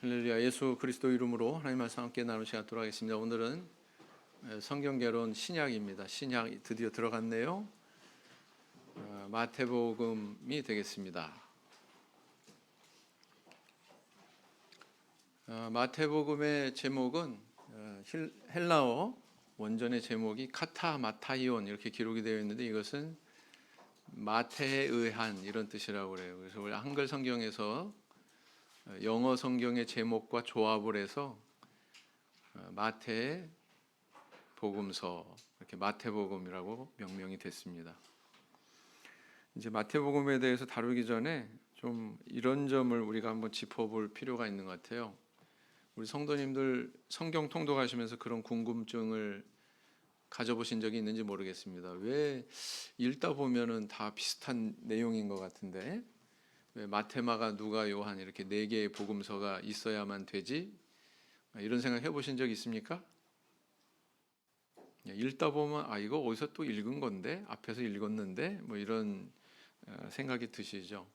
할렐루야. 예수 그리스도 이름으로 하나님 말씀 함께 나누는 시간 돌아가겠습니다. 오늘은 성경개론 신약입니다. 신약 드디어 들어갔네요. 마태복음이 되겠습니다. 마태복음의 제목은 헬라어 원전의 제목이 카타마타이온 이렇게 기록이 되어 있는데 이것은 마태에 의한 이런 뜻이라고 그래요. 그래서 우리 한글 성경에서 영어 성경의 제목과 조합을 해서 마태 복음서 이렇게 마태복음이라고 명명이 됐습니다. 이제 마태복음에 대해서 다루기 전에 좀 이런 점을 우리가 한번 짚어볼 필요가 있는 것 같아요. 우리 성도님들 성경 통독하시면서 그런 궁금증을 가져보신 적이 있는지 모르겠습니다. 왜 읽다 보면은 다 비슷한 내용인 것 같은데 왜 마태, 마가, 누가, 요한 이렇게 네 개의 복음서가 있어야만 되지? 이런 생각 해보신 적 있습니까? 읽다 보면 이거 어디서 또 읽은 건데 앞에서 읽었는데 뭐 이런 생각이 드시죠.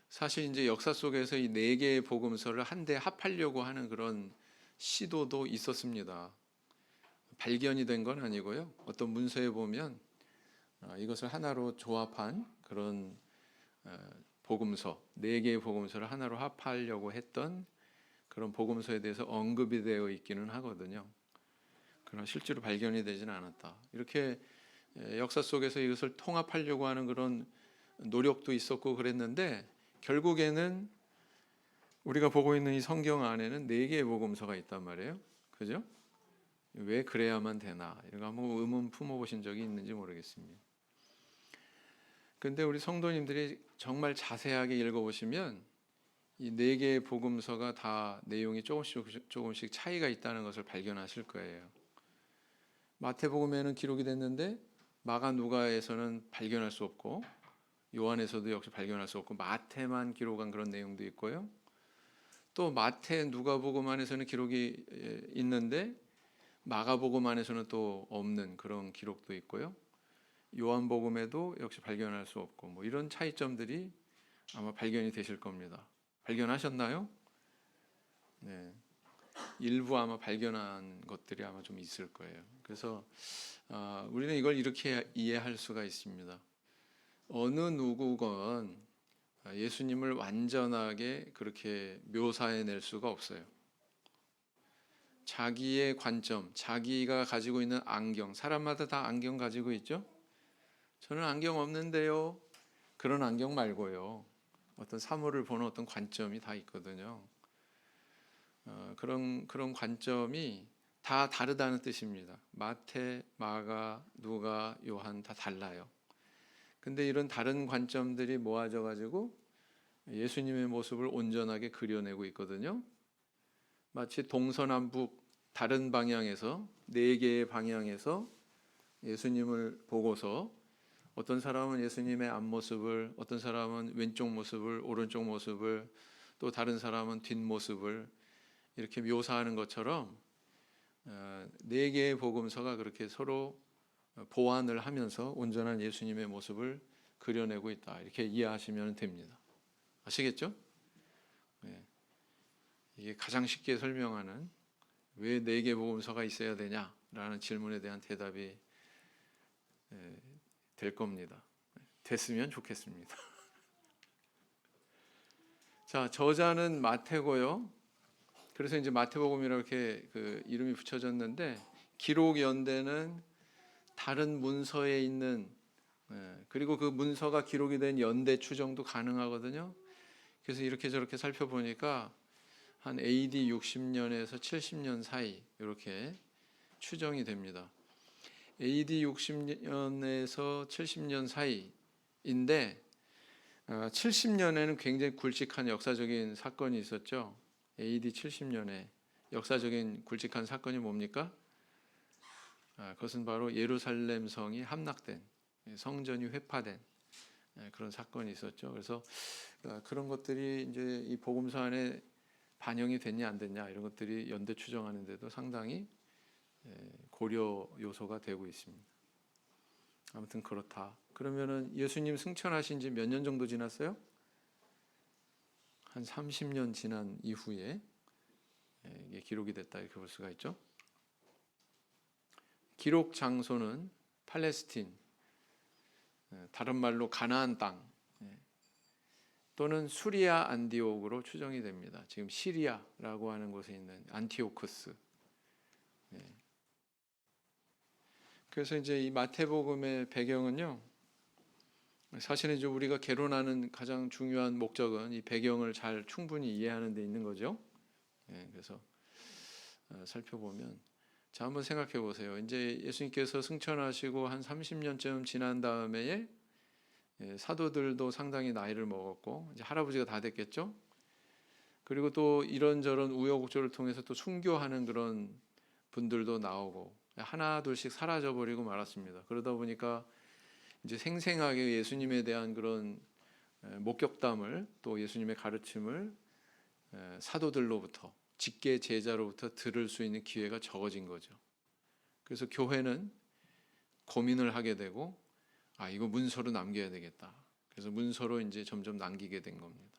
사실 이제 역사 속에서 이 네 개의 복음서를 한데 합하려고 하는 그런 시도도 있었습니다. 발견이 된 건 아니고요. 어떤 문서에 보면 이것을 하나로 조합한 그런 복음서, 네 개의 복음서를 하나로 합하려고 했던 그런 복음서에 대해서 언급이 되어 있기는 하거든요. 그러나 실제로 발견이 되지는 않았다. 이렇게 역사 속에서 이것을 통합하려고 하는 그런 노력도 있었고 그랬는데 결국에는 우리가 보고 있는 이 성경 안에는 네 개의 복음서가 있단 말이에요. 그죠? 왜 그래야만 되나? 이런 거 한번 의문 품어보신 적이 있는지 모르겠습니다. 근데 우리 성도님들이 정말 자세하게 읽어보시면 이 네 개의 복음서가 다 내용이 조금씩 차이가 있다는 것을 발견하실 거예요. 마태복음에는 기록이 됐는데 마가 누가에서는 발견할 수 없고 요한에서도 역시 발견할 수 없고 마태만 기록한 그런 내용도 있고요. 또 마태 누가복음 안에서는 기록이 있는데 마가복음 안에서는 또 없는 그런 기록도 있고요. 요한복음에도 역시 발견할 수 없고 뭐 이런 차이점들이 아마 발견이 되실 겁니다. 발견하셨나요? 네. 일부 아마 발견한 것들이 아마 좀 있을 거예요. 그래서 우리는 이걸 이렇게 이해할 수가 있습니다. 어느 누구건 예수님을 완전하게 그렇게 묘사해낼 수가 없어요. 자기의 관점, 자기가 가지고 있는 안경, 사람마다 다 안경 가지고 있죠? 저는 안경 없는데요. 그런 안경 말고요. 어떤 사물을 보는 어떤 관점이 다 있거든요. 그런 관점이 다 다르다는 뜻입니다. 마태, 마가, 누가, 요한 다 달라요. 근데 이런 다른 관점들이 모아져 가지고 예수님의 모습을 온전하게 그려내고 있거든요. 마치 동서남북 다른 방향에서 네 개의 방향에서 예수님을 보고서 어떤 사람은 예수님의 앞모습을, 어떤 사람은 왼쪽 모습을, 오른쪽 모습을, 또 다른 사람은 뒷모습을 이렇게 묘사하는 것처럼 네 개의 복음서가 그렇게 서로 보완을 하면서 온전한 예수님의 모습을 그려내고 있다. 이렇게 이해하시면 됩니다. 아시겠죠? 네. 이게 가장 쉽게 설명하는 왜 네 개 복음서가 있어야 되냐라는 질문에 대한 대답이 될 겁니다. 됐으면 좋겠습니다. 자, 저자는 마태고요. 그래서 이제 마태복음이라고 이렇게 그 이름이 붙여졌는데 기록 연대는 다른 문서에 있는 그리고 그 문서가 기록이 된 연대 추정도 가능하거든요. 그래서 이렇게 저렇게 살펴보니까 한 AD 60년에서 70년 사이 이렇게 추정이 됩니다. AD 60년에서 70년 사이인데 70년에는 굉장히 굵직한 역사적인 사건이 있었죠. AD 70년에 역사적인 굵직한 사건이 뭡니까? 그것은 바로 예루살렘 성이 함락된, 성전이 회파된 그런 사건이 있었죠. 그래서 그런 것들이 이제 이 복음서 안에 반영이 됐냐 안 됐냐 이런 것들이 연대 추정하는데도 상당히 고려 요소가 되고 있습니다. 아무튼 그렇다. 그러면은 예수님 승천하신 지 몇 년 정도 지났어요? 한 30년 지난 이후에 이게 기록이 됐다 이렇게 볼 수가 있죠. 기록 장소는 팔레스틴, 다른 말로 가나안 땅 또는 수리아 안디옥으로 추정이 됩니다. 지금 시리아라고 하는 곳에 있는 안티오쿠스. 그래서 이제 이 마태복음의 배경은요, 사실은 이제 우리가 개론하는 가장 중요한 목적은 이 배경을 잘 충분히 이해하는 데 있는 거죠. 그래서 살펴보면, 자 한번 생각해 보세요. 이제 예수님께서 승천하시고 한 30년쯤 지난 다음에 사도들도 상당히 나이를 먹었고 이제 할아버지가 다 됐겠죠. 그리고 또 이런저런 우여곡절을 통해서 또 순교하는 그런 분들도 나오고 하나 둘씩 사라져 버리고 말았습니다. 그러다 보니까 이제 생생하게 예수님에 대한 그런 목격담을 또 예수님의 가르침을 사도들로부터 직계 제자로부터 들을 수 있는 기회가 적어진 거죠. 그래서 교회는 고민을 하게 되고 이거 문서로 남겨야 되겠다. 그래서 문서로 이제 점점 남기게 된 겁니다.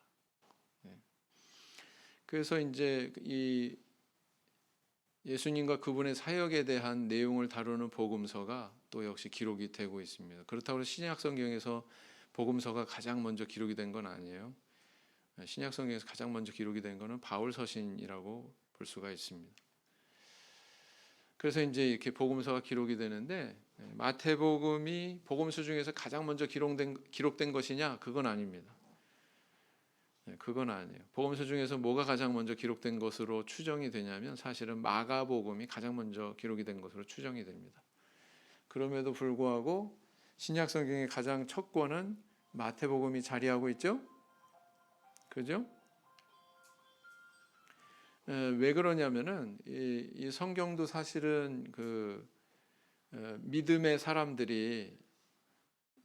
그래서 이제 이 예수님과 그분의 사역에 대한 내용을 다루는 복음서가 또 역시 기록이 되고 있습니다. 그렇다고 해서 신약 성경에서 복음서가 가장 먼저 기록이 된 건 아니에요. 신약 성경에서 가장 먼저 기록이 된 것은 바울 서신이라고 볼 수가 있습니다. 그래서 이제 이렇게 복음서가 기록이 되는데 마태복음이 복음서 중에서 가장 먼저 기록된 것이냐? 그건 아닙니다. 그건 아니에요. 복음서 중에서 뭐가 가장 먼저 기록된 것으로 추정이 되냐면 사실은 마가복음이 가장 먼저 기록이 된 것으로 추정이 됩니다. 그럼에도 불구하고 신약 성경의 가장 첫 권은 마태복음이 자리하고 있죠? 그죠? 왜 그러냐면은 이 성경도 사실은 그 믿음의 사람들이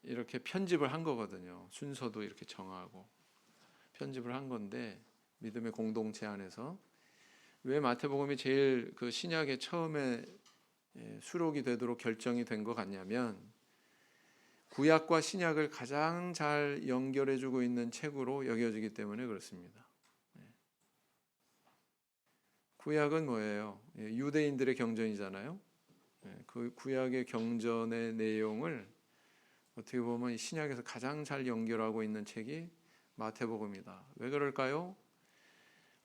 이렇게 편집을 한 거거든요. 순서도 이렇게 정하고 편집을 한 건데 믿음의 공동체 안에서 왜 마태복음이 제일 그 신약의 처음에 수록이 되도록 결정이 된 것 같냐면 구약과 신약을 가장 잘 연결해주고 있는 책으로 여겨지기 때문에 그렇습니다. 구약은 뭐예요? 유대인들의 경전이잖아요. 그 구약의 경전의 내용을 어떻게 보면 신약에서 가장 잘 연결하고 있는 책이 마태복음이다. 왜 그럴까요?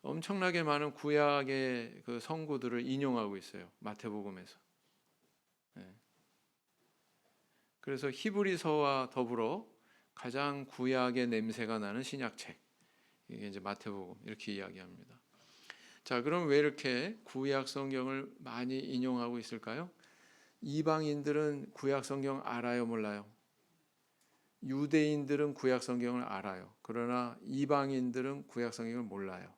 엄청나게 많은 구약의 그 성구들을 인용하고 있어요. 마태복음에서. 그래서 히브리서와 더불어 가장 구약의 냄새가 나는 신약책. 이게 이제 마태복음 이렇게 이야기합니다. 자, 그럼 왜 이렇게 구약 성경을 많이 인용하고 있을까요? 이방인들은 구약 성경 알아요, 몰라요? 유대인들은 구약 성경을 알아요. 그러나 이방인들은 구약 성경을 몰라요.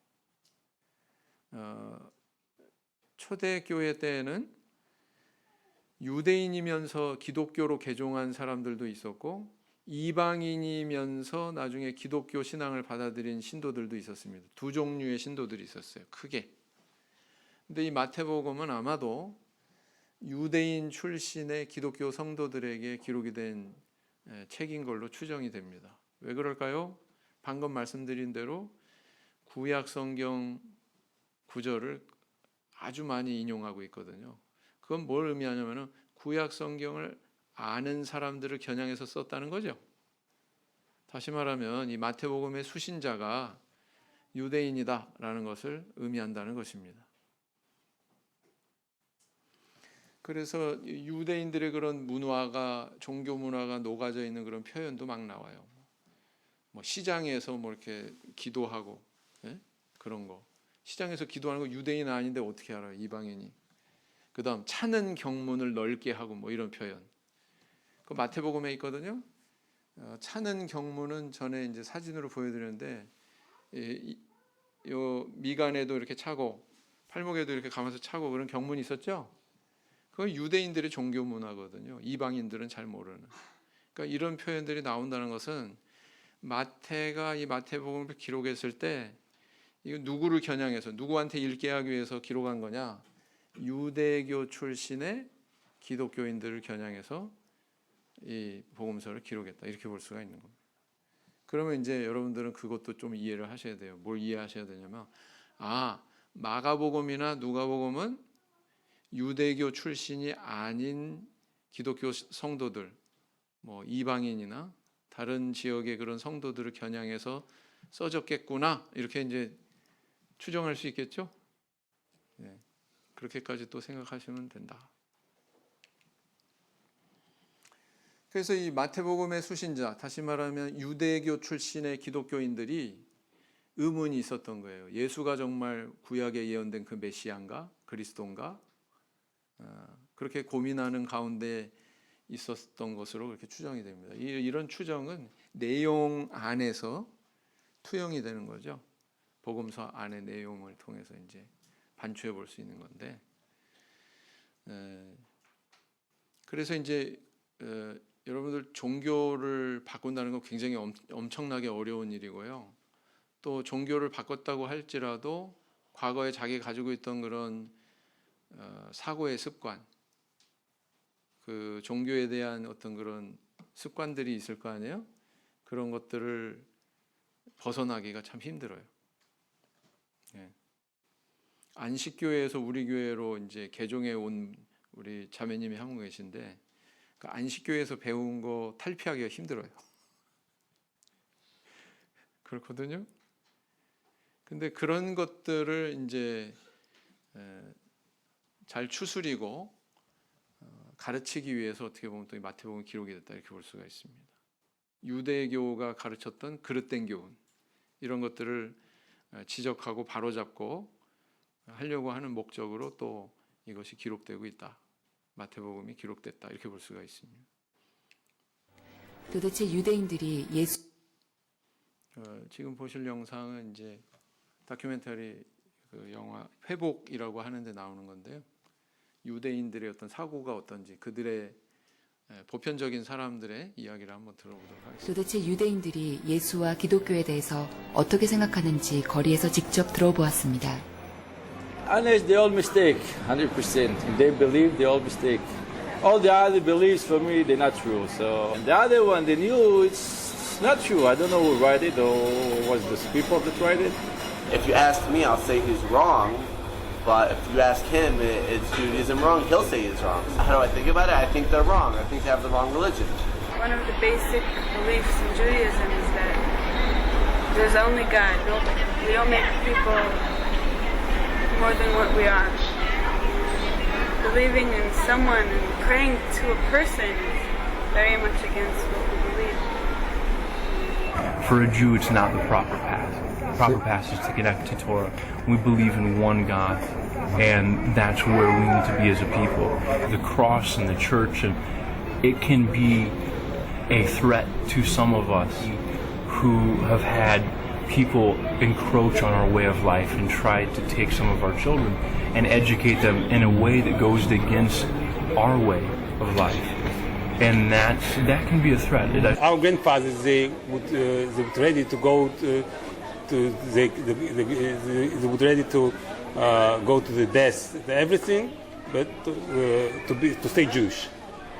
초대교회 때에는 유대인이면서 기독교로 개종한 사람들도 있었고 이방인이면서 나중에 기독교 신앙을 받아들인 신도들도 있었습니다. 두 종류의 신도들이 있었어요. 크게. 근데 이 마태복음은 아마도 유대인 출신의 기독교 성도들에게 기록이 된 책인 걸로 추정이 됩니다. 왜 그럴까요? 방금 말씀드린 대로 구약 성경 구절을 아주 많이 인용하고 있거든요. 그건 뭘 의미하냐면은 구약 성경을 아는 사람들을 겨냥해서 썼다는 거죠. 다시 말하면 이 마태복음의 수신자가 유대인이다라는 것을 의미한다는 것입니다. 그래서 유대인들의 그런 문화가 종교 문화가 녹아져 있는 그런 표현도 막 나와요. 뭐 시장에서 뭐 이렇게 기도하고 그런 거. 시장에서 기도하는 거 유대인 아닌데 어떻게 알아요? 이방인이. 그다음 차는 경문을 넓게 하고 뭐 이런 표현. 그 마태복음에 있거든요. 차는 경문은 전에 이제 사진으로 보여드렸는데 요 미간에도 이렇게 차고 팔목에도 이렇게 감아서 차고 그런 경문이 있었죠. 그건 유대인들의 종교 문화거든요. 이방인들은 잘 모르는. 그러니까 이런 표현들이 나온다는 것은 마태가 이 마태복음을 기록했을 때 이거 누구를 겨냥해서 누구한테 읽게 하기 위해서 기록한 거냐? 유대교 출신의 기독교인들을 겨냥해서 이 복음서를 기록했다. 이렇게 볼 수가 있는 겁니다. 그러면 이제 여러분들은 그것도 좀 이해를 하셔야 돼요. 뭘 이해하셔야 되냐면, 마가복음이나 누가복음은 유대교 출신이 아닌 기독교 성도들, 뭐 이방인이나 다른 지역의 그런 성도들을 겨냥해서 써졌겠구나, 이렇게 이제 추정할 수 있겠죠. 네, 그렇게까지 또 생각하시면 된다. 그래서 이 마태복음의 수신자, 다시 말하면 유대교 출신의 기독교인들이 의문이 있었던 거예요. 예수가 정말 구약에 예언된 그 메시아인가, 그리스도인가? 그렇게 고민하는 가운데 있었던 것으로 그렇게 추정이 됩니다. 이런 추정은 내용 안에서 투영이 되는 거죠. 복음서 안의 내용을 통해서 이제 반추해 볼 수 있는 건데, 그래서 이제 여러분들 종교를 바꾼다는 건 굉장히 엄청나게 어려운 일이고요. 또 종교를 바꿨다고 할지라도 과거에 자기가 가지고 있던 그런 사고의 습관, 그 종교에 대한 어떤 그런 습관들이 있을 거 아니에요? 그런 것들을 벗어나기가 참 힘들어요. 예. 안식교회에서 우리 교회로 이제 개종해 온 우리 자매님이 한 분 계신데, 그 안식교회에서 배운 거 탈피하기가 힘들어요. 그렇거든요. 근데 그런 것들을 이제 잘 추스리고 가르치기 위해서 어떻게 보면 또 이 마태복음 기록이 됐다, 이렇게 볼 수가 있습니다. 유대교가 가르쳤던 그릇된 교훈, 이런 것들을 지적하고 바로잡고 하려고 하는 목적으로 또 이것이 기록되고 있다. 마태복음이 기록됐다, 이렇게 볼 수가 있습니다. 도대체 유대인들이 예수 지금 보실 영상은 이제 다큐멘터리 그 영화 회복이라고 하는데 나오는 건데요. 유대인들의 어떤 사고가 어떤지, 그들의 보편적인 사람들의 이야기를 한번 들어보도록 하겠습니다. 도대체 유대인들이 예수와 기독교에 대해서 어떻게 생각하는지 거리에서 직접 들어보았습니다. Honest, they all mistake, 100%. If they believe, they all mistake. All the other beliefs for me, they're not true. So and the other one, they knew it's not true. I don't know who wrote it or was the people that wrote it. If you ask me, I'll say he's wrong. But if you ask him, it's Judaism wrong, he'll say he's wrong. How do I think about it? I think they're wrong. I think they have the wrong religion. One of the basic beliefs in Judaism is that there's only God. We don't make people more than what we are. Believing in someone and praying to a person is very much against what we believe. For a Jew, it's not the proper path. The proper path is to connect to Torah. We believe in one God, and that's where we need to be as a people. The cross and the church, and it can be a threat to some of us who have had people encroach on our way of life and try to take some of our children and educate them in a way that goes against our way of life. And that can be a threat. Our grandfathers, they would ready to go they would ready to go to the death, everything, but to stay Jewish.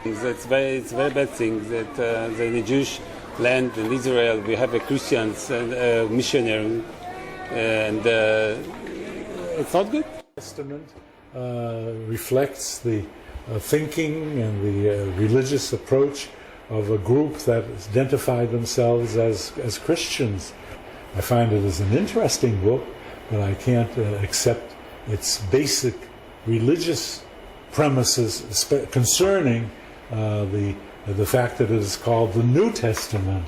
It's very bad thing that in the Jewish land in Israel we have a Christians and missionary, and it's not good. The Testament reflects the thinking and the religious approach of a group that identified themselves as Christians. I find it as an interesting book, but I can't accept its basic religious premises concerning the fact that it is called the New Testament.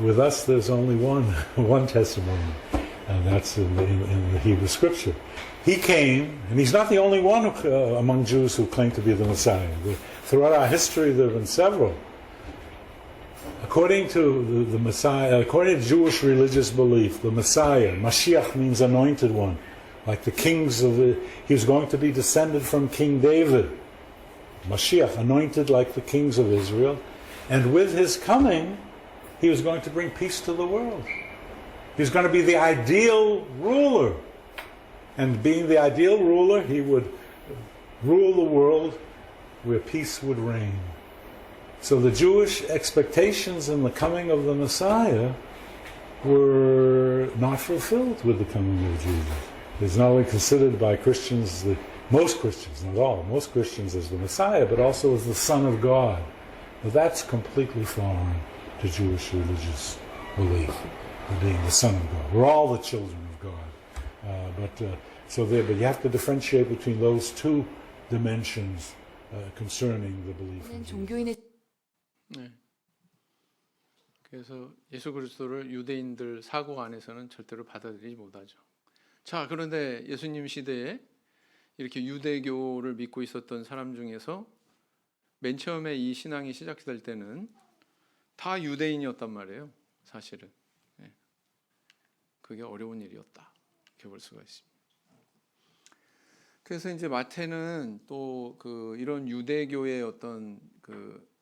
With us, there's only one testimony, and that's in the Hebrew Scripture. He came, and he's not the only one among Jews who claim to be the Messiah. Throughout our history, there have been several. According to the Messiah, according to Jewish religious belief, the Messiah, Mashiach, means anointed one, like the kings of he was going to be descended from King David. Mashiach, anointed like the kings of Israel, and with his coming, he was going to bring peace to the world. He was going to be the ideal ruler, and being the ideal ruler, he would rule the world where peace would reign. So the Jewish expectations in the coming of the Messiah were not fulfilled with the coming of Jesus. It's not only considered by Christians, most Christians, not all, most Christians as the Messiah, but also as the Son of God. Now that's completely foreign to Jewish religious belief, of being the Son of God. We're all the children of God. But you have to differentiate between those two dimensions concerning the belief in Jesus. 종교인의 네. 그래서 예수 그리스도를 유대인들 사고 안에서는 절대로 받아들이지 못하죠. 자, 그런데 예수님 시대에 이렇게 유대교를 믿고 있었던 사람 중에서 맨 처음에 이 신앙이 시작될 때는 다 유대인이었단 말이에요. 사실은. 네. 그게 어려운 일이었다. 이렇게 볼 수가 있습니다. 그래서 이제 마태는 또 이런 유대교의 어떤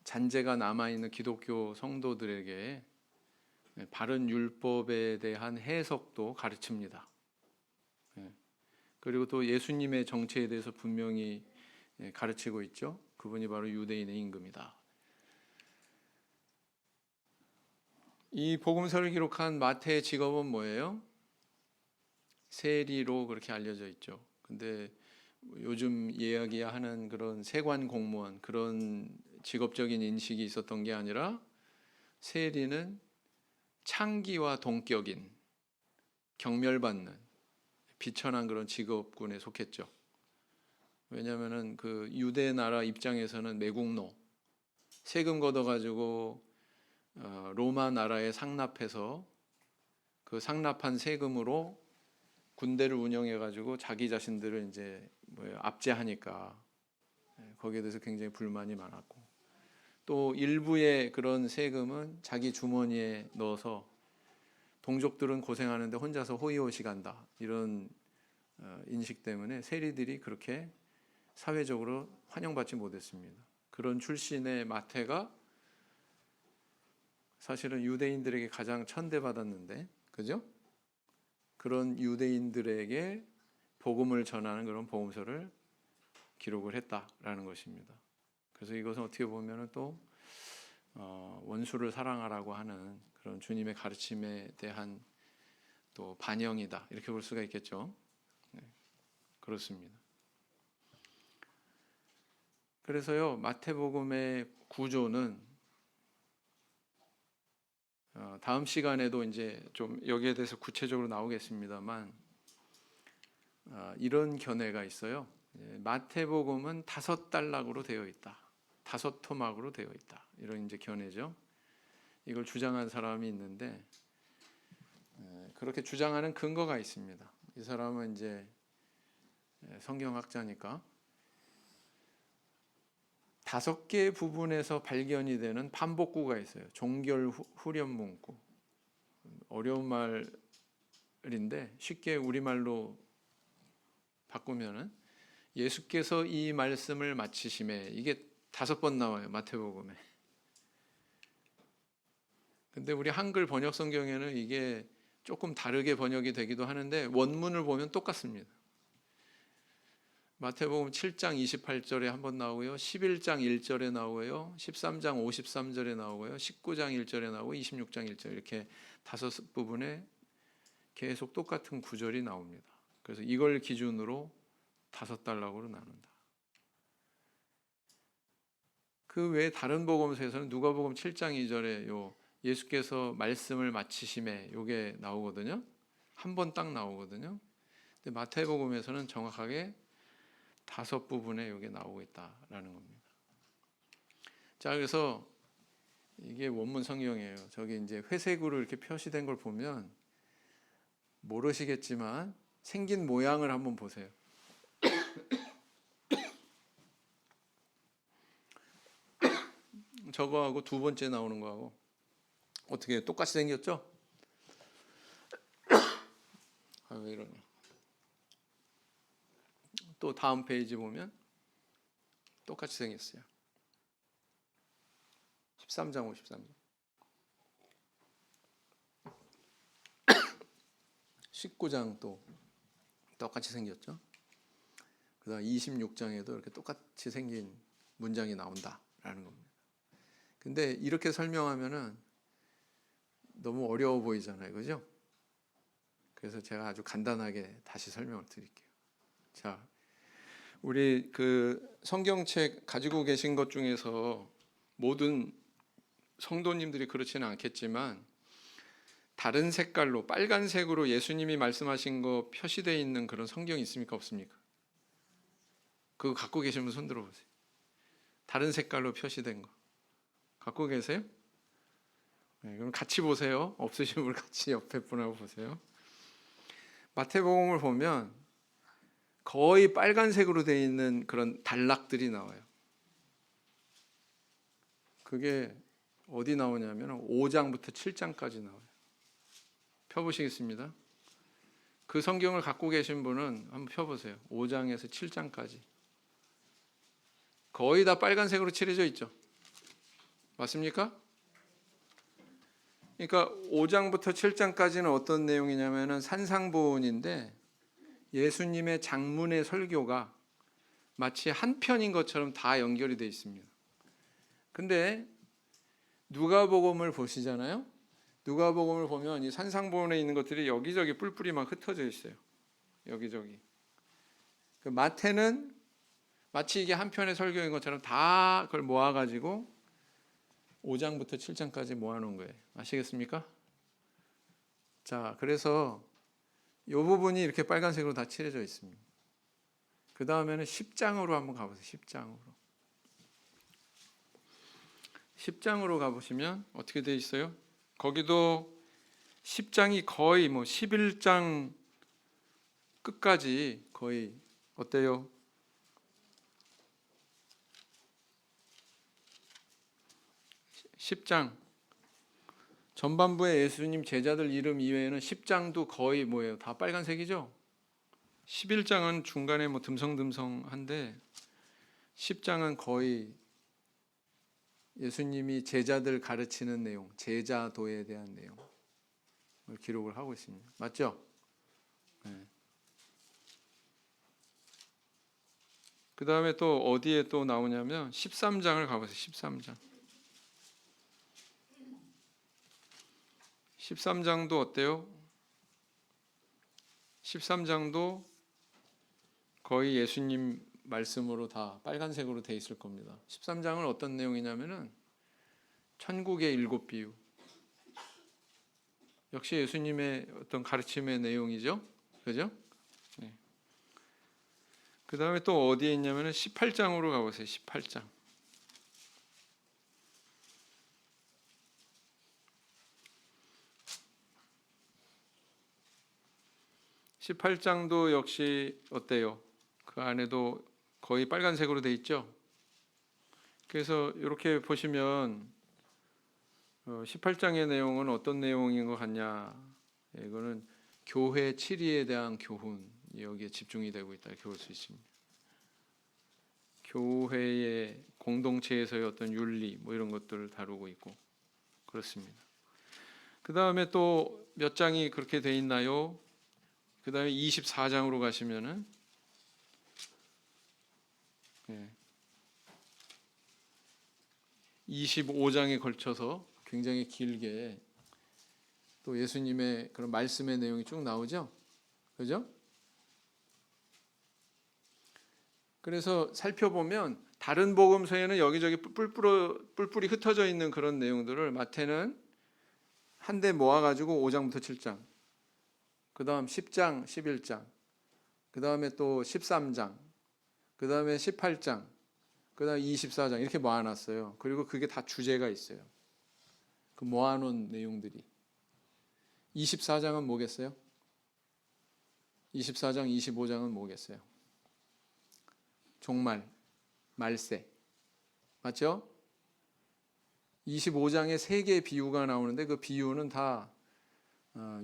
잔재가 남아있는 기독교 성도들에게 바른 율법에 대한 해석도 가르칩니다. 그리고 또 예수님의 정체에 대해서 분명히 가르치고 있죠. 그분이 바로 유대인의 임금이다. 이 복음서를 기록한 마태의 직업은 뭐예요? 세리로 그렇게 알려져 있죠. 근데 요즘 이야기하는 그런 세관 공무원 그런 직업적인 인식이 있었던 게 아니라 세리는 창기와 동격인 경멸받는 비천한 그런 직업군에 속했죠. 왜냐하면은 그 유대 나라 입장에서는 매국노 세금 걷어가지고 로마 나라에 상납해서 그 상납한 세금으로 군대를 운영해가지고 자기 자신들을 이제 압제하니까 거기에 대해서 굉장히 불만이 많았고 또 일부의 그런 세금은 자기 주머니에 넣어서 동족들은 고생하는데 혼자서 호의호식 한다 이런 인식 때문에 세리들이 그렇게 사회적으로 환영받지 못했습니다. 그런 출신의 마태가 사실은 유대인들에게 가장 천대받았는데 그죠? 그런 유대인들에게 복음을 전하는 그런 복음서를 기록을 했다라는 것입니다. 그래서 이것은 어떻게 보면 또 원수를 사랑하라고 하는 그런 주님의 가르침에 대한 또 반영이다 이렇게 볼 수가 있겠죠. 네, 그렇습니다. 그래서요 마태복음의 구조는 다음 시간에도 이제 좀 여기에 대해서 구체적으로 나오겠습니다만 이런 견해가 있어요. 마태복음은 5단락으로 되어 있다. 5토막으로 되어 있다. 이런 이제 견해죠. 이걸 주장한 사람이 있는데 그렇게 주장하는 근거가 있습니다. 이 사람은 이제 성경학자니까 5개의 부분에서 발견이 되는 반복구가 있어요. 종결 후련 문구. 어려운 말인데 쉽게 우리말로 바꾸면은 예수께서 이 말씀을 마치심에 이게 5번 나와요. 마태복음에. 근데 우리 한글 번역 성경에는 이게 조금 다르게 번역이 되기도 하는데 원문을 보면 똑같습니다. 마태복음 7장 28절에 한번 나오고요. 11장 1절에 나오고요. 13장 53절에 나오고요. 19장 1절에 나오고 26장 1절 이렇게 5부분에 계속 똑같은 구절이 나옵니다. 그래서 이걸 기준으로 5단락으로 나눈다. 그 외에 다른 복음서에서는 누가복음 7장 2절에 요 예수께서 말씀을 마치심에 요게 나오거든요. 한 번 딱 나오거든요. 근데 마태복음에서는 정확하게 5부분에 요게 나오고 있다라는 겁니다. 자, 그래서 이게 원문 성경이에요. 저기 이제 회색으로 이렇게 표시된 걸 보면 모르시겠지만 생긴 모양을 한번 보세요. 저거하고 두 번째 나오는 거하고 어떻게 똑같이 생겼죠? 아, 왜 이러냐. 또 다음 페이지 보면 똑같이 생겼어요. 13장 53절. 19장 또 똑같이 생겼죠. 그다음 26장에도 이렇게 똑같이 생긴 문장이 나온다라는 겁니다. 근데 이렇게 설명하면은 너무 어려워 보이잖아요. 그죠? 그래서 제가 아주 간단하게 다시 설명을 드릴게요. 자, 우리 그 성경책 가지고 계신 것 중에서 모든 성도님들이 그렇지는 않겠지만 다른 색깔로 빨간색으로 예수님이 말씀하신 거 표시되어 있는 그런 성경이 있습니까? 없습니까? 그거 갖고 계신 분 손 들어보세요. 다른 색깔로 표시된 거 갖고 계세요? 네, 그럼 같이 보세요. 없으신 분 같이 옆에 분하고 보세요. 마태복음을 보면 거의 빨간색으로 되어 있는 그런 단락들이 나와요. 그게 어디 나오냐면 5장부터 7장까지 나와요. 펴보시겠습니다. 그 성경을 갖고 계신 분은 한번 펴보세요. 5장에서 7장까지 거의 다 빨간색으로 칠해져 있죠. 맞습니까? 그러니까 5장부터 7장까지는 어떤 내용이냐면은 산상보훈인데 예수님의 장문의 설교가 마치 한 편인 것처럼 다 연결이 되어 있습니다. 근데 누가복음을 보시잖아요. 누가복음을 보면 이 산상보훈에 있는 것들이 여기저기 뿔뿔이 막 흩어져 있어요. 여기저기. 그 마태는 마치 이게 한 편의 설교인 것처럼 다 그걸 모아가지고 5장부터 7장까지 모아놓은 거예요. 아시겠습니까? 자, 그래서 이 부분이 이렇게 빨간색으로 다 칠해져 있습니다. 그 다음에는 10장으로 한번 가보세요. 10장으로. 10장으로 가보시면 어떻게 되어 있어요? 거기도 10장이 거의 뭐 11장 끝까지 거의 어때요? (10장) 전반부에 예수님 제자들 이름 이외에는 10장도 거의 뭐예요? 다 빨간색이죠? 11장은 중간에 뭐 듬성듬성한데 10장은 거의 예수님이 제자들 가르치는 내용, 제자도에 대한 내용을 기록을 하고 있습니다. 맞죠? 네. 그 다음에 또 어디에 또 나오냐면 13장을 가보세요. 13장. 13장도 어때요? 13장도 거의 예수님 말씀으로 다 빨간색으로 돼 있을 겁니다. 13장은 어떤 내용이냐면은 천국의 7 비유. 역시 예수님의 어떤 가르침의 내용이죠. 그죠? 네. 그 다음에 또 어디에 있냐면은 18장으로 가보세요. 18장. 18장도 역시 어때요? 그 안에도 거의 빨간색으로 돼 있죠. 그래서 이렇게 보시면 18장의 내용은 어떤 내용인 것 같냐? 이거는 교회 치리에 대한 교훈이 여기에 집중이 되고 있다 이렇게 볼 수 있습니다. 교회의 공동체에서의 어떤 윤리 뭐 이런 것들을 다루고 있고 그렇습니다. 그 다음에 또 몇 장이 그렇게 돼 있나요? 그 다음에 24장으로 가시면은 25장에 걸쳐서 굉장히 길게 또 예수님의 그런 말씀의 내용이 쭉 나오죠. 그죠? 그래서 살펴보면 다른 복음서에는 여기저기 뿔뿔이 흩어져 있는 그런 내용들을 마태는 한데 모아가지고 5장부터 7장, 그 다음 10장, 11장, 그 다음에 또 13장, 그 다음에 18장, 그 다음에 24장 이렇게 모아놨어요. 그리고 그게 다 주제가 있어요. 그 모아놓은 내용들이. 24장은 뭐겠어요? 24장, 25장은 뭐겠어요? 종말, 말세. 맞죠? 25장에 3개의 비유가 나오는데 그 비유는 다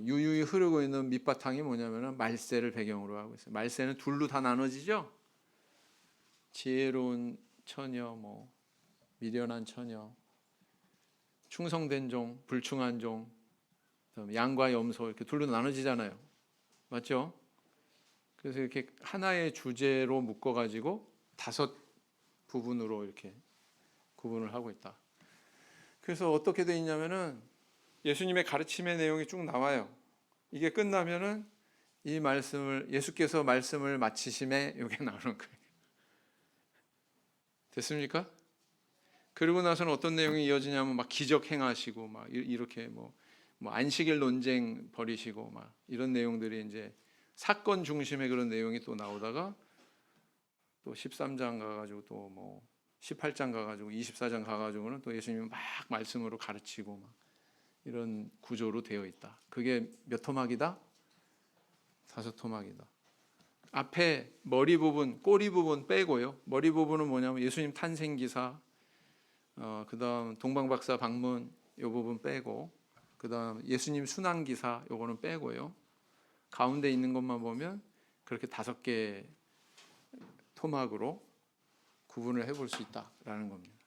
유유히 흐르고 있는 밑바탕이 뭐냐면 말세를 배경으로 하고 있어요. 말세는 둘로 다 나눠지죠. 지혜로운 처녀, 뭐 미련한 처녀, 충성된 종, 불충한 종, 양과 염소 이렇게 둘로 나눠지잖아요. 맞죠? 그래서 이렇게 하나의 주제로 묶어가지고 5 부분으로 이렇게 구분을 하고 있다. 그래서 어떻게 돼 있냐면은 예수님의 가르침의 내용이 쭉 나와요. 이게 끝나면은 이 말씀을 예수께서 말씀을 마치심에 이게 나오는 거예요. 됐습니까? 그리고 나서는 어떤 내용이 이어지냐면 막 기적 행하시고 막 이렇게 뭐 안식일 논쟁 벌이시고 막 이런 내용들이 이제 사건 중심의 그런 내용이 또 나오다가 또 13장 가가지고 또 뭐 18장 가가지고 24장 가가지고는 또 예수님이 막 말씀으로 가르치고 막 이런 구조로 되어 있다. 그게 몇 토막이다? 5토막이다. 앞에 머리 부분, 꼬리 부분 빼고요. 머리 부분은 뭐냐면 예수님 탄생 기사, 그다음 동방박사 방문 요 부분 빼고, 그다음 예수님 순환 기사 요거는 빼고요. 가운데 있는 것만 보면 그렇게 5개 토막으로 구분을 해볼 수 있다라는 겁니다.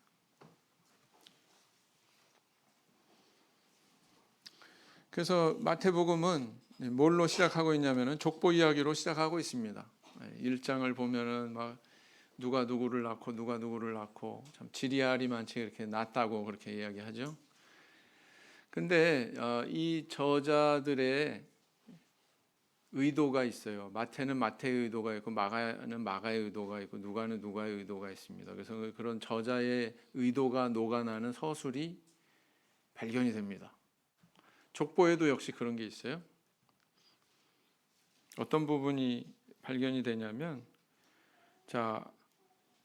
그래서 마태복음은 뭘로 시작하고 있냐면은 족보 이야기로 시작하고 있습니다. 1장을 보면은 막 누가 누구를 낳고 참 지리알이 많지 이렇게 낳았다고 그렇게 이야기하죠. 근데 이 저자들의 의도가 있어요. 마태는 마태의 의도가 있고 마가는 마가의 의도가 있고 누가는 누가의 의도가 있습니다. 그래서 그런 저자의 의도가 녹아나는 서술이 발견이 됩니다. 족보에도 역시 그런 게 있어요. 어떤 부분이 발견이 되냐면, 자,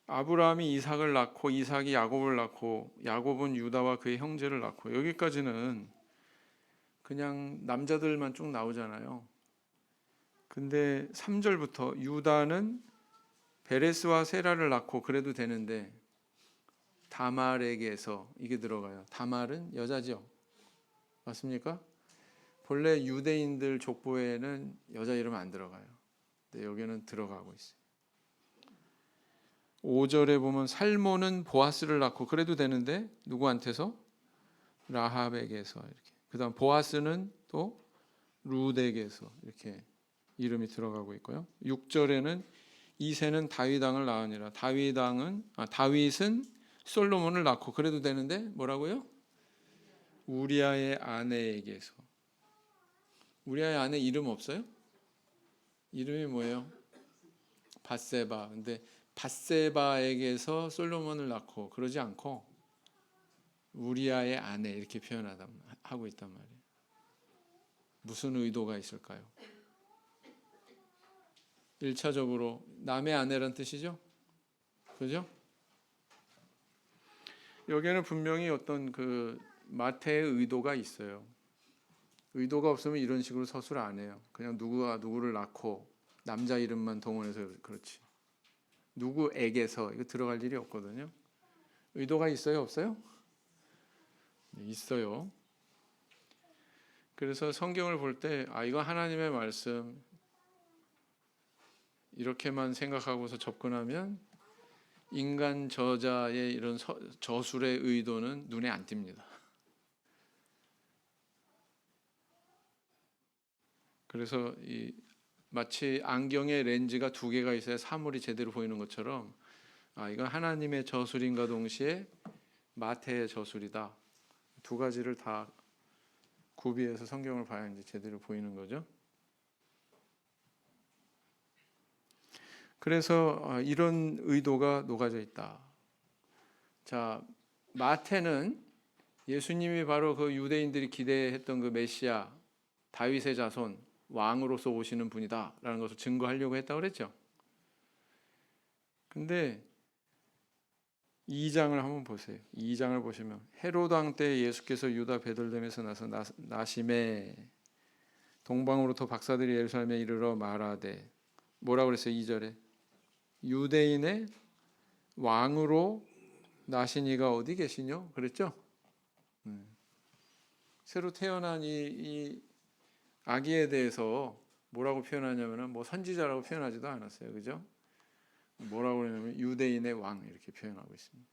아브라함이 이삭을 낳고 이삭이 야곱을 낳고 야곱은 유다와 그의 형제를 낳고, 여기까지는 그냥 남자들만 쭉 나오잖아요. 근데 3절부터 유다는 베레스와 세라를 낳고 그래도 되는데 다말에게서 이게 들어가요. 다말은 여자죠. 맞습니까? 본래 유대인들 족보에는 여자 이름 안 들어가요. 근데 여기는 들어가고 있어요. 5절에 보면 살몬은 보아스를 낳고 그래도 되는데 누구한테서? 라합에게서 이렇게. 그다음 보아스는 또 룻에게서 이렇게 이름이 들어가고 있고요. 6절에는 이새는 다윗 왕을 낳으니라. 다윗은 솔로몬을 낳고 그래도 되는데 뭐라고요? 우리아의 아내에게서. 우리아의 아내 이름 없어요? 이름이 뭐예요? 밧세바. 근데 밧세바에게서 솔로몬을 낳고 그러지 않고 우리아의 아내 이렇게 하고 있단 말이에요. 무슨 의도가 있을까요? 1차적으로 남의 아내란 뜻이죠? 그죠? 여기에는 분명히 어떤 그 마태의 의도가 있어요. 의도가 없으면 이런 식으로 서술 안 해요. 그냥 누구가 누구를 낳고 남자 이름만 동원해서 그렇지. 누구에게서 이거 들어갈 일이 없거든요. 의도가 있어요, 없어요? 네, 있어요. 그래서 성경을 볼 때 이거 하나님의 말씀 이렇게만 생각하고서 접근하면 인간 저자의 이런 저술의 의도는 눈에 안 띕니다. 그래서 마치 안경에 렌즈가 2개가 있어야 사물이 제대로 보이는 것처럼 이건 하나님의 저술인가 동시에 마태의 저술이다. 2가지를 다 구비해서 성경을 봐야 이제 제대로 보이는 거죠. 그래서 이런 의도가 녹아져 있다. 자, 마태는 예수님이 바로 그 유대인들이 기대했던 그 메시아, 다윗의 자손, 왕으로서 오시는 분이다라는 것을 증거하려고 했다고 그랬죠. 근데 2장을 한번 보세요. 2장을 보시면 헤롯 왕 때 예수께서 유다 베들레헴에서 나서 나심에 동방으로부터 박사들이 예루살렘에 이르러 말하되 뭐라고 그랬어요? 2절에 유대인의 왕으로 나신 이가 어디 계시뇨? 그랬죠? 새로 태어난 이 아기에 대해서 뭐라고 표현하냐면은 뭐 선지자라고 표현하지도 않았어요. 그죠? 뭐라고 그러냐면 유대인의 왕 이렇게 표현하고 있습니다.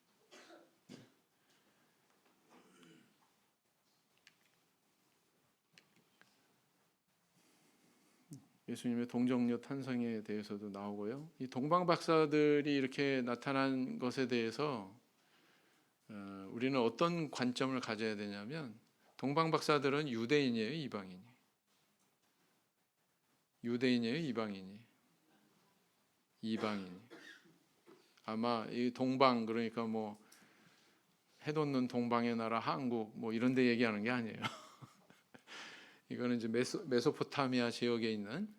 예수님의 동정녀 탄생에 대해서도 나오고요. 이 동방 박사들이 이렇게 나타난 것에 대해서 우리는 어떤 관점을 가져야 되냐면 동방 박사들은 유대인이에요, 이방인이? 유대인이에요, 이방인이? 이방인이. 아마 이 동방 그러니까 뭐 해돋는 동방의 나라 한국 뭐 이런 데 얘기하는 게 아니에요. 이거는 이제 메소포타미아 지역에 있는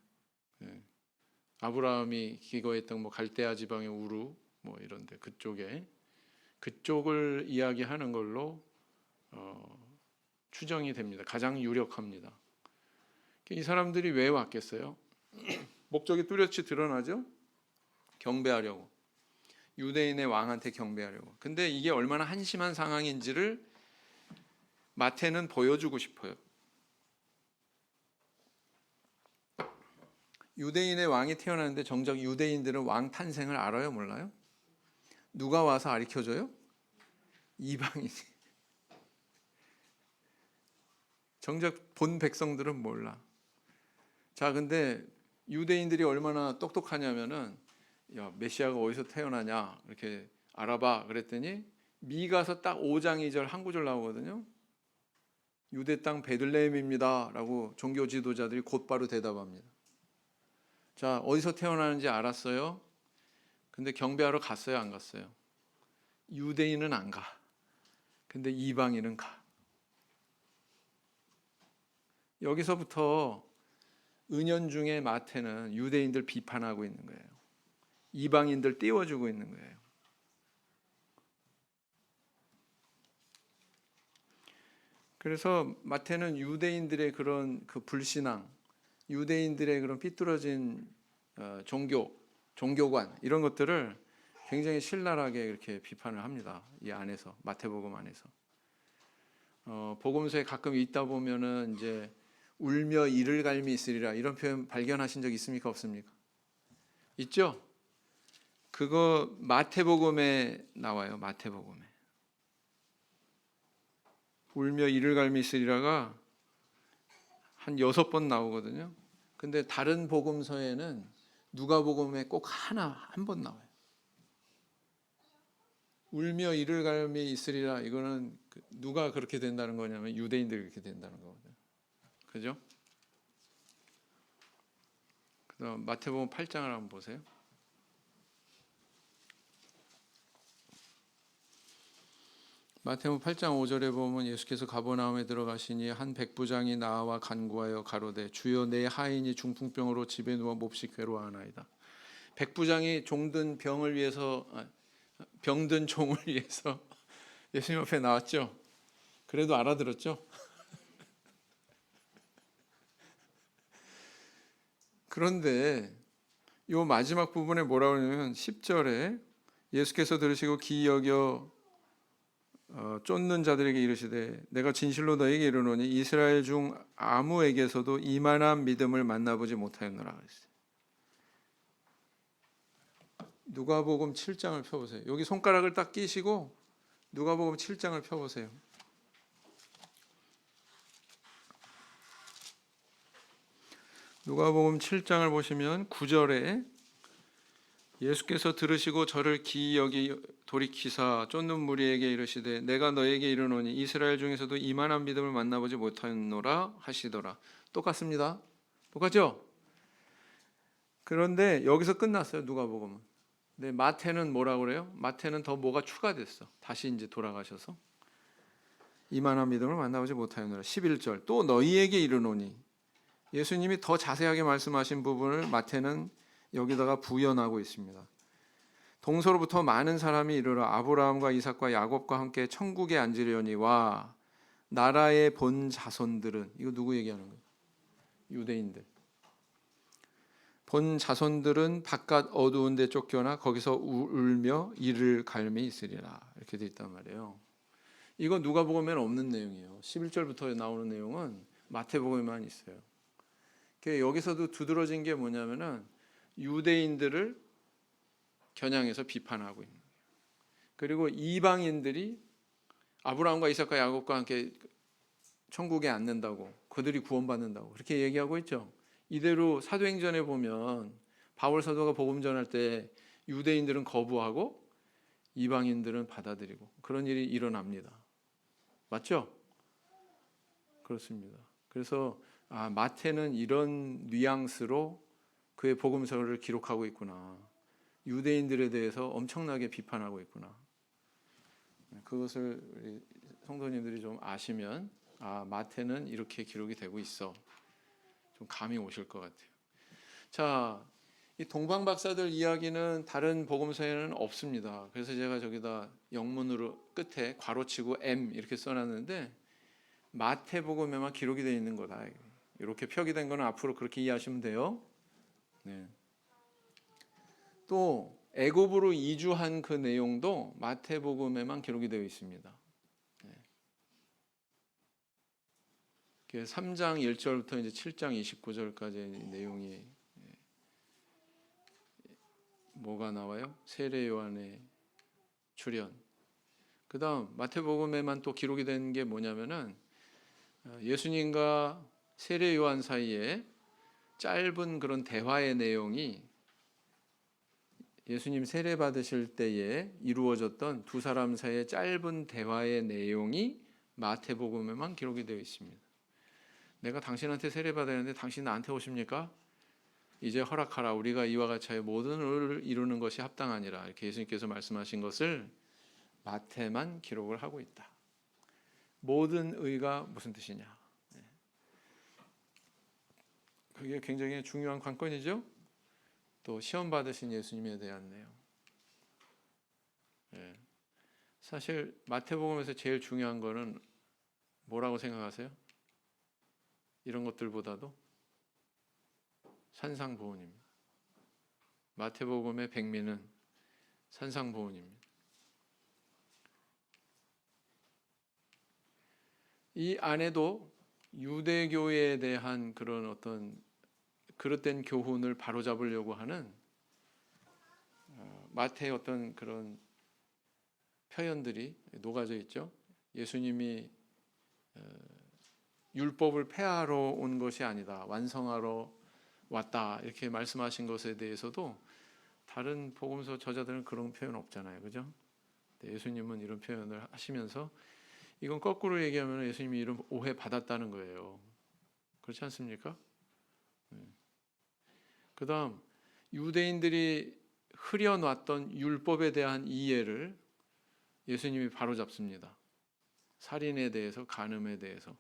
아브라함이 기거했던 뭐 갈대아 지방의 우루 뭐 이런데 그쪽을 이야기하는 걸로 추정이 됩니다. 가장 유력합니다. 이 사람들이 왜 왔겠어요? 목적이 뚜렷이 드러나죠. 경배하려고. 유대인의 왕한테 경배하려고. 근데 이게 얼마나 한심한 상황인지를 마태는 보여주고 싶어요. 유대인의 왕이 태어나는데 정작 유대인들은 왕 탄생을 알아요, 몰라요? 누가 와서 가르쳐줘요? 이방인이. 정작 본 백성들은 몰라. 자, 근데 유대인들이 얼마나 똑똑하냐면은 야, 메시아가 어디서 태어나냐 이렇게 알아봐 그랬더니 미가서 딱 5장 2절 한 구절 나오거든요. 유대 땅 베들레헴입니다 라고 종교 지도자들이 곧바로 대답합니다. 자, 어디서 태어나는지 알았어요. 근데 경배하러 갔어요, 안 갔어요? 유대인은 안 가. 근데 이방인은 가. 여기서부터 은연중에 마태는 유대인들 비판하고 있는 거예요. 이방인들 띄워주고 있는 거예요. 그래서 마태는 유대인들의 그런 그 불신앙, 유대인들의 그런 삐뚤어진 종교관 이런 것들을 굉장히 신랄하게 이렇게 비판을 합니다. 이 안에서 마태복음 안에서 복음서에 가끔 읽다 보면은 이제 울며 이를 갈미 있으리라 이런 표현 발견하신 적 있습니까? 없습니까? 있죠? 그거 마태복음에 나와요. 마태복음에 울며 이를 갈미 있으리라가 한 6번 나오거든요. 근데 다른 복음서에는 누가복음에 꼭 한 번 나와요. 울며 이를 갈미 있으리라 이거는 누가 그렇게 된다는 거냐면 유대인들이 그렇게 된다는 거거든요. 그죠? 그다음 마태복음 8장을 한번 보세요. 마태복음 8장 5절에 보면 예수께서 가버나움에 들어가시니 한 백부장이 나와 간구하여 가로되 주여 내 하인이 중풍병으로 집에 누워 몹시 괴로워하나이다. 백부장이 병든 종을 위해서 예수님 앞에 나왔죠. 그래도 알아들었죠. 그런데 이 마지막 부분에 뭐라고 하냐면 10절에 예수께서 들으시고 기이 여겨 쫓는 자들에게 이르시되 내가 진실로 너에게 이르노니 이스라엘 중 아무에게서도 이만한 믿음을 만나보지 못하였노라 그랬어요. 누가복음 7장을 펴보세요. 여기 손가락을 딱 끼시고 누가복음 7장을 펴보세요. 누가복음 7장을 보시면 9절에 예수께서 들으시고 저를 기이 여기 돌이키사 쫓는 무리에게 이르시되 내가 너에게 이르노니 이스라엘 중에서도 이만한 믿음을 만나보지 못하였노라 하시더라. 똑같습니다. 똑같죠? 그런데 여기서 끝났어요. 누가복음은. 근데 마태는 뭐라고 그래요? 마태는 더 뭐가 추가됐어. 다시 이제 돌아가셔서 이만한 믿음을 만나보지 못하였노라. 11절 또 너희에게 이르노니 예수님이 더 자세하게 말씀하신 부분을 마태는 여기다가 부연하고 있습니다. 동서로부터 많은 사람이 이르러 아브라함과 이삭과 야곱과 함께 천국에 앉으려니와 나라의 본 자손들은 이거 누구 얘기하는 거예요? 유대인들. 본 자손들은 바깥 어두운 데 쫓겨나 거기서 울며 이를 갈미 있으리라. 이렇게 돼 있단 말이에요. 이거 누가복음에는 없는 내용이에요. 11절부터 나오는 내용은 마태복음에만 있어요. 여기서도 두드러진 게 뭐냐면은 유대인들을 겨냥해서 비판하고 있는 거예요. 그리고 이방인들이 아브라함과 이삭과 야곱과 함께 천국에 앉는다고, 그들이 구원받는다고 그렇게 얘기하고 있죠. 이대로 사도행전에 보면 바울 사도가 복음 전할 때 유대인들은 거부하고 이방인들은 받아들이고 그런 일이 일어납니다. 맞죠? 그렇습니다. 그래서 마태는 이런 뉘앙스로 그의 복음서를 기록하고 있구나. 유대인들에 대해서 엄청나게 비판하고 있구나. 그것을 우리 성도님들이 좀 아시면 마태는 이렇게 기록이 되고 있어. 좀 감이 오실 것 같아요. 자, 이 동방 박사들 이야기는 다른 복음서에는 없습니다. 그래서 제가 저기다 영문으로 끝에 괄호치고 M 이렇게 써놨는데 마태복음에만 기록이 되어 있는 거다. 이렇게 표기된 거는 앞으로 그렇게 이해하시면 돼요. 네. 또 애굽으로 이주한 그 내용도 마태복음에만 기록이 되어 있습니다. 네. 3장 1절부터 이제 7장 29절까지의 내용이 뭐가 나와요? 세례 요한의 출현. 그다음 마태복음에만 또 기록이 된 게 뭐냐면은 예수님과 세례 요한 사이에 짧은 그런 대화의 내용이 예수님 세례 받으실 때에 이루어졌던 두 사람 사이의 짧은 대화의 내용이 마태복음에만 기록이 되어 있습니다. 내가 당신한테 세례 받았는데 당신 나한테 오십니까? 이제 허락하라. 우리가 이와 같이 모든 의를 이루는 것이 합당하니라. 이렇게 예수님께서 말씀하신 것을 마태만 기록을 하고 있다. 모든 의가 무슨 뜻이냐? 그게 굉장히 중요한 관건이죠. 또 시험 받으신 예수님에 대한 내용. 사실 마태복음에서 제일 중요한 거는 뭐라고 생각하세요? 이런 것들보다도 산상보훈입니다. 마태복음의 백미는 산상보훈입니다. 이 안에도 유대교에 대한 그런 어떤 그릇된 교훈을 바로잡으려고 하는 마태의 어떤 그런 표현들이 녹아져 있죠. 예수님이 율법을 폐하러 온 것이 아니다. 완성하러 왔다. 이렇게 말씀하신 것에 대해서도 다른 복음서 저자들은 그런 표현 없잖아요. 그죠? 예수님은 이런 표현을 하시면서 이건 거꾸로 얘기하면 예수님이 이런 오해 받았다는 거예요. 그렇지 않습니까? 그 다음 유대인들이 흐려놨던 율법에 대한 이해를 예수님이 바로잡습니다. 살인에 대해서, 간음에 대해서,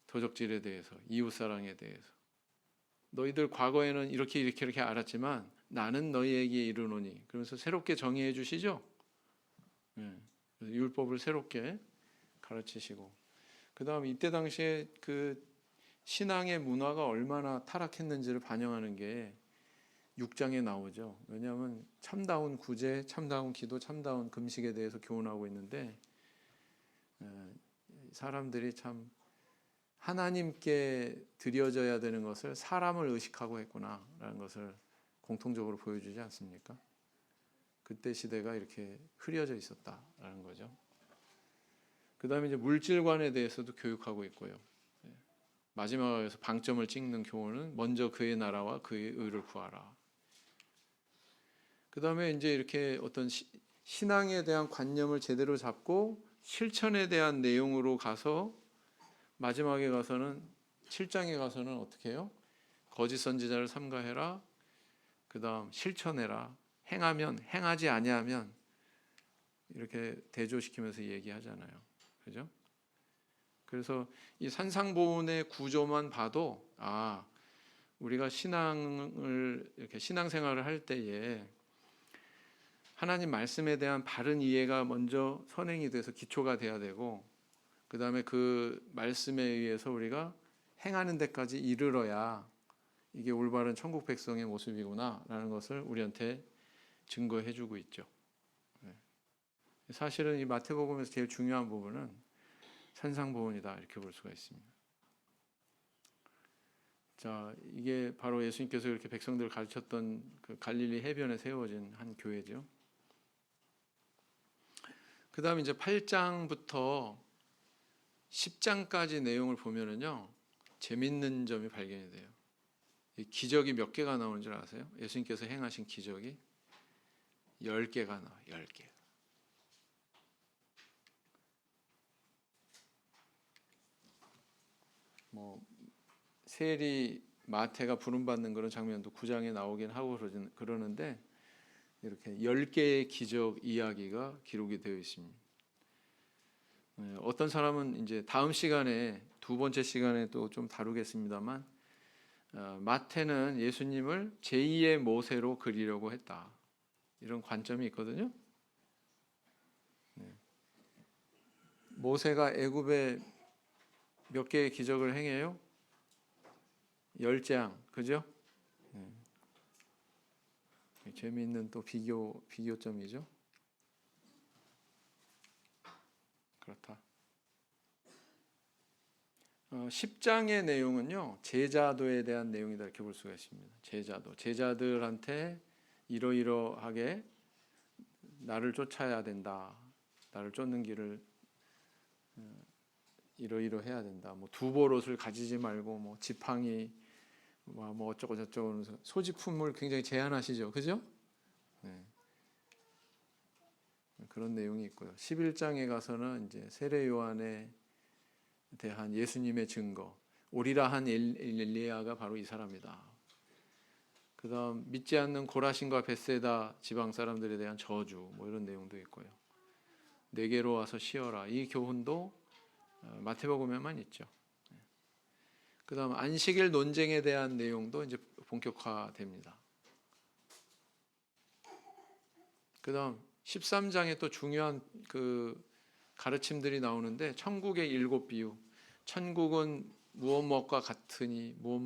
도적질에 대해서, 이웃사랑에 대해서. 너희들 과거에는 이렇게 알았지만 나는 너희에게 이르노니. 그러면서 새롭게 정의해 주시죠. 율법을 새롭게 가르치시고. 그 다음 이때 당시에 그 신앙의 문화가 얼마나 타락했는지를 반영하는 게 6장에 나오죠. 왜냐하면 참다운 구제, 참다운 기도, 참다운 금식에 대해서 교훈하고 있는데 사람들이 참 하나님께 드려져야 되는 것을 사람을 의식하고 했구나라는 것을 공통적으로 보여주지 않습니까? 그때 시대가 이렇게 흐려져 있었다라는 거죠. 그 다음에 이제 물질관에 대해서도 교육하고 있고요. 마지막에서 방점을 찍는 교훈은 먼저 그의 나라와 그의 의를 구하라. 그 다음에 이제 이렇게 어떤 신앙에 대한 관념을 제대로 잡고 실천에 대한 내용으로 가서 마지막에 가서는 7장에 가서는 어떻게 해요? 거짓 선지자를 삼가해라. 그 다음 실천해라. 행하면 행하지 아니하면 이렇게 대조시키면서 얘기하잖아요. 그죠? 그래서 이 산상보훈의 구조만 봐도 우리가 신앙을 이렇게 신앙생활을 할 때에 하나님 말씀에 대한 바른 이해가 먼저 선행이 돼서 기초가 돼야 되고 그 다음에 그 말씀에 의해서 우리가 행하는 데까지 이르러야 이게 올바른 천국 백성의 모습이구나라는 것을 우리한테 증거해주고 있죠. 사실은 이 마태복음에서 제일 중요한 부분은 산상보훈이다 이렇게 볼 수가 있습니다. 자, 이게 바로 예수님께서 이렇게 백성들을 가르쳤던 그 갈릴리 해변에 세워진 한 교회죠. 그 다음 이제 8장부터 10장까지 내용을 보면은요, 재밌는 점이 발견이 돼요. 이 기적이 몇 개가 나오는 줄 아세요? 예수님께서 행하신 기적이 10개가 나와요. 10개. 뭐 세리 마태가 부름받는 그런 장면도 9장에 나오긴 하고 그러는데 이렇게 10개의 기적 이야기가 기록이 되어 있습니다. 어떤 사람은 이제 다음 시간에 두 번째 시간에 또 좀 다루겠습니다만 마태는 예수님을 제2의 모세로 그리려고 했다. 이런 관점이 있거든요. 모세가 애굽에 몇 개의 기적을 행해요? 10장, 그죠? 재미있는 또 비교점이죠. 그렇다. 10장의 내용은요, 제자도에 대한 내용이다 이렇게 볼 수가 있습니다. 제자들한테 이러이러하게 나를 쫓아야 된다. 나를 쫓는 길을 이러이러해야 된다. 뭐 두보롯을 가지지 말고 뭐 지팡이 뭐 어쩌고 저쩌고 하면서 소지품을 굉장히 제한하시죠. 그죠? 네. 그런 내용이 있고요. 11장에 가서는 이제 세례 요한에 대한 예수님의 증거, 오리라 한 엘리야가 바로 이 사람이다. 그다음 믿지 않는 고라신과 벳세다 지방 사람들에 대한 저주, 뭐 이런 내용도 있고요. 내게로 와서 쉬어라. 이 교훈도 마태복음에만 있죠. 그다음 안식일 논쟁에 대한 내용도 이제 본격화됩니다. 그다음 13장에 또 중요한 그 가르침들이 나오는데 천국의 7 비유, 천국은 무엇과 같으니 뭐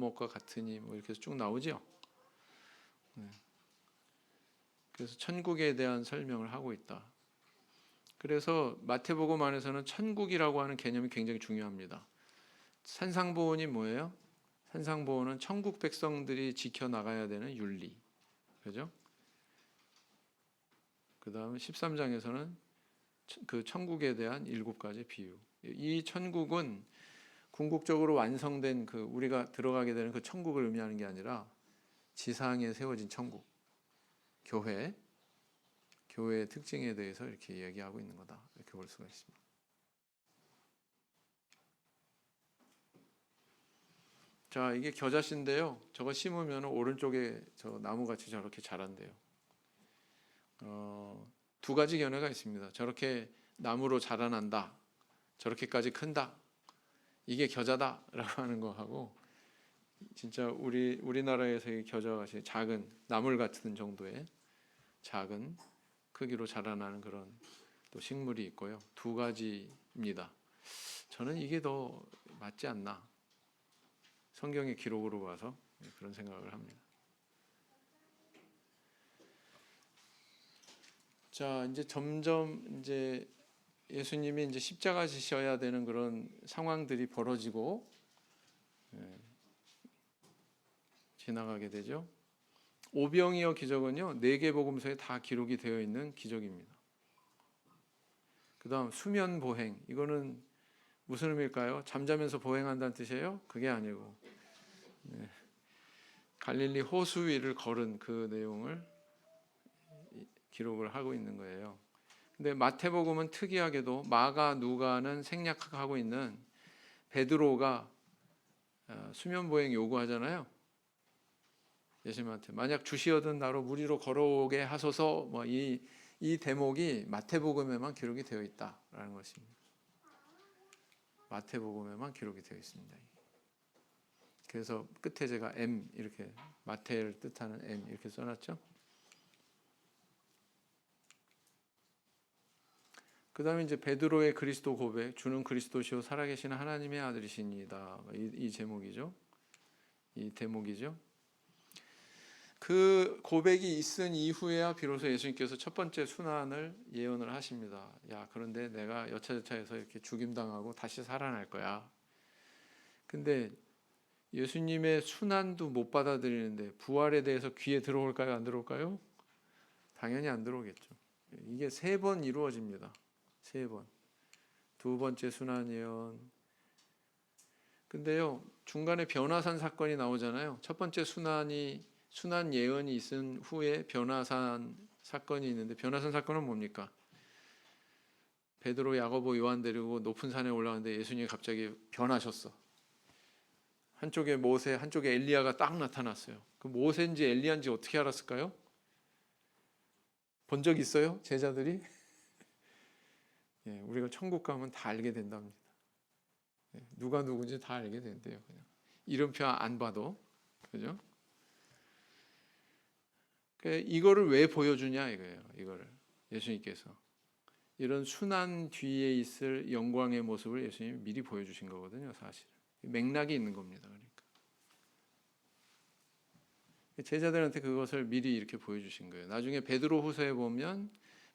이렇게 쭉 나오죠. 그래서 천국에 대한 설명을 하고 있다. 그래서 마태복음 안에서는 천국이라고 하는 개념이 굉장히 중요합니다. 산상보훈이 뭐예요? 산상보훈은 천국 백성들이 지켜나가야 되는 윤리. 그죠? 그 다음 13장에서는 그 천국에 대한 7가지 비유. 이 천국은 궁극적으로 완성된 그 우리가 들어가게 되는 그 천국을 의미하는 게 아니라 지상에 세워진 천국, 교회의 특징에 대해서 이렇게 얘기하고 있는 거다. 이렇게 볼 수가 있습니다. 자, 이게 겨자씨인데요. 저거 심으면 오른쪽에 저 나무같이 저렇게 자란대요. 2가지 견해가 있습니다. 저렇게 나무로 자라난다. 저렇게까지 큰다. 이게 겨자다라고 하는 거하고 진짜 우리나라에서의 겨자같이 작은 나물 같은 정도의 작은 크기로 자라나는 그런 또 식물이 있고요. 2가지입니다. 저는 이게 더 맞지 않나. 성경의 기록으로 봐서 그런 생각을 합니다. 자, 이제 점점 이제 예수님이 이제 십자가 지셔야 되는 그런 상황들이 벌어지고 지나가게 되죠. 오병이어 기적은요, 4개 복음서에 다 기록이 되어 있는 기적입니다. 그다음 수면 보행, 이거는 무슨 의미일까요? 잠자면서 보행한다는 뜻이에요? 그게 아니고 갈릴리 호수 위를 걸은 그 내용을 기록을 하고 있는 거예요. 근데 마태복음은 특이하게도 마가, 누가는 생략하고 있는 베드로가 수면 보행 요구하잖아요. 예수님한테 만약 주시어든 나로 무리로 걸어오게 하소서, 뭐 이 대목이 마태복음에만 기록이 되어 있다라는 것입니다. 마태복음에만 기록이 되어 있습니다. 그래서 끝에 제가 M 이렇게 마태를 뜻하는 M 이렇게 써놨죠. 그 다음에 이제 베드로의 그리스도 고백, 주는 그리스도시요 살아계신 하나님의 아들이십니다. 이 제목이죠. 이 대목이죠. 그 고백이 있은 이후에야 비로소 예수님께서 첫 번째 순환을 예언을 하십니다. 야, 그런데 내가 여차저차해서 이렇게 죽임당하고 다시 살아날 거야. 근데 예수님의 순환도 못 받아들이는데 부활에 대해서 귀에 들어올까요? 안 들어올까요? 당연히 안 들어오겠죠. 이게 3번 이루어집니다. 3번. 2번째 순환 예언. 근데요, 중간에 변화산 사건이 나오잖아요. 첫 번째 순환 예언이 있은 후에 변화산 사건이 있는데, 변화산 사건은 뭡니까? 베드로, 야고보, 요한 데리고 높은 산에 올라가는데 예수님이 갑자기 변하셨어. 한쪽에 모세, 한쪽에 엘리야가 딱 나타났어요. 그 모세인지 엘리야인지 어떻게 알았을까요? 본 적 있어요? 제자들이? 예, 우리가 천국 가면 다 알게 된답니다. 예, 누가 누군지 다 알게 된대요. 그냥 이름표 안 봐도, 그죠? 이거를 왜 보여주냐 이거예요. 이거를 예수님께서 이런 순환 뒤에 있을 영광의 모습을 예수님이 미리 보여주신 거거든요. 사실 맥락이 있는 겁니다. 그러니까 제자들한테 그것을 미리 이렇게 보여주신 거예요. 나중에 베드로후서에 보면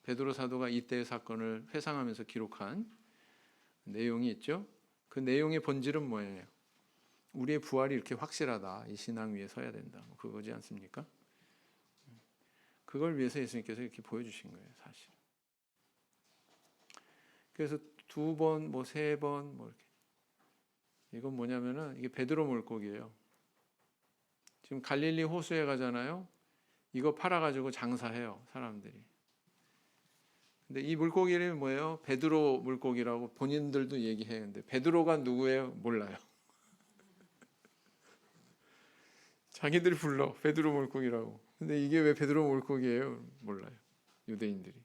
베드로 사도가 이때의 사건을 회상하면서 기록한 내용이 있죠. 그 내용의 본질은 뭐예요? 우리의 부활이 이렇게 확실하다. 이 신앙 위에 서야 된다. 그거지 않습니까? 그걸 위해서 예수님께서 이렇게 보여주신 거예요, 사실. 그래서 2번, 뭐 3번, 뭐 이렇게. 이건 뭐냐면은 이게 베드로 물고기예요. 지금 갈릴리 호수에 가잖아요. 이거 팔아가지고 장사해요, 사람들이. 근데 이 물고기 이름이 뭐예요? 베드로 물고기라고 본인들도 얘기해요. 근데 베드로가 누구예요? 몰라요. 자기들이 불러 베드로 물고기라고. 근데 이게 왜 베드로 물고기예요? 몰라요. 유대인들이.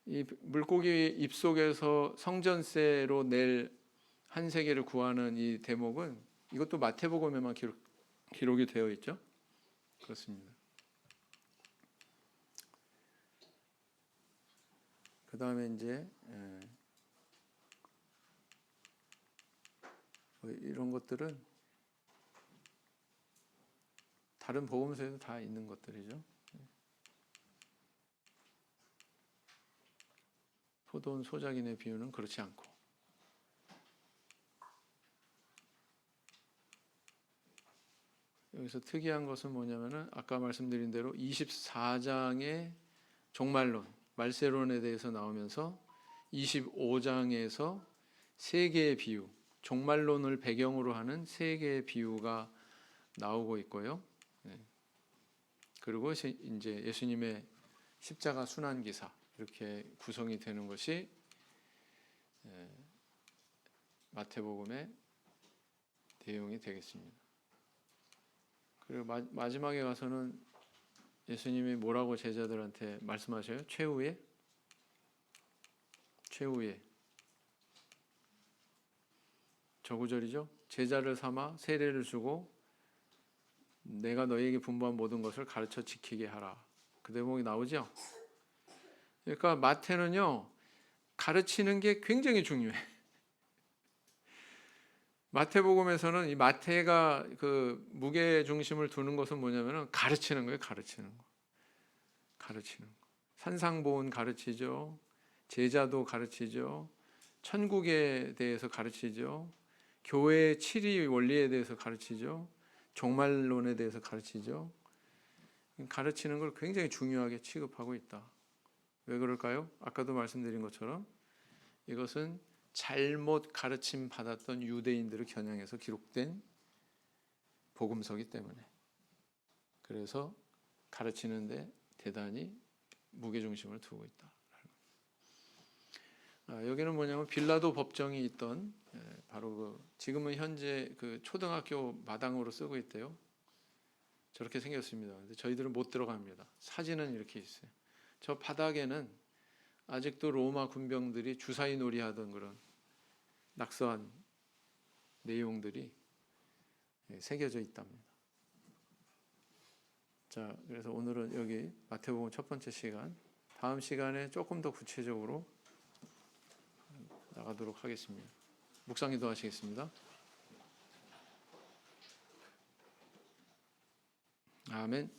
이 물고기 입속에서 성전세로 낼 한 세계를 구하는 이 대목은 이것도 마태복음에만 기록이 되어 있죠. 그렇습니다. 그 다음에 이제 이런 것들은 다른 복음서에도 다 있는 것들이죠. 포도원 소작인의 비유는 그렇지 않고, 여기서 특이한 것은 뭐냐면은 아까 말씀드린 대로 24장의 종말론, 말세론에 대해서 나오면서 25장에서 세 개의 비유, 종말론을 배경으로 하는 세 개의 비유가 나오고 있고요. 그리고 이제 예수님의 십자가 순환 기사 이렇게 구성이 되는 것이 마태복음의 내용이 되겠습니다. 그리고 마지막에 가서는 예수님이 뭐라고 제자들한테 말씀하셔요? 최후에 저 구절이죠. 제자를 삼아 세례를 주고 내가 너희에게 분부한 모든 것을 가르쳐 지키게 하라. 그 대목이 나오죠. 그러니까 마태는요, 가르치는 게 굉장히 중요해. 마태복음에서는 이 마태가 그 무게 중심을 두는 것은 뭐냐면은 가르치는 거예요. 가르치는 거. 산상보훈 가르치죠. 제자도 가르치죠. 천국에 대해서 가르치죠. 교회의 7위 원리에 대해서 가르치죠. 종말론에 대해서 가르치죠. 가르치는 걸 굉장히 중요하게 취급하고 있다. 왜 그럴까요? 아까도 말씀드린 것처럼 이것은 잘못 가르침 받았던 유대인들을 겨냥해서 기록된 복음서이기 때문에, 그래서 가르치는데 대단히 무게중심을 두고 있다. 여기는 뭐냐면 빌라도 법정이 있던 바로 그 지금은 현재 그 초등학교 마당으로 쓰고 있대요. 저렇게 생겼습니다. 근데 저희들은 못 들어갑니다. 사진은 이렇게 있어요. 저 바닥에는 아직도 로마 군병들이 주사위 놀이하던 그런 낙서한 내용들이 새겨져 있답니다. 자, 그래서 오늘은 여기 마태복음 첫 번째 시간, 다음 시간에 조금 더 구체적으로 나가도록 하겠습니다. 묵상 기도하시겠습니다. 아멘.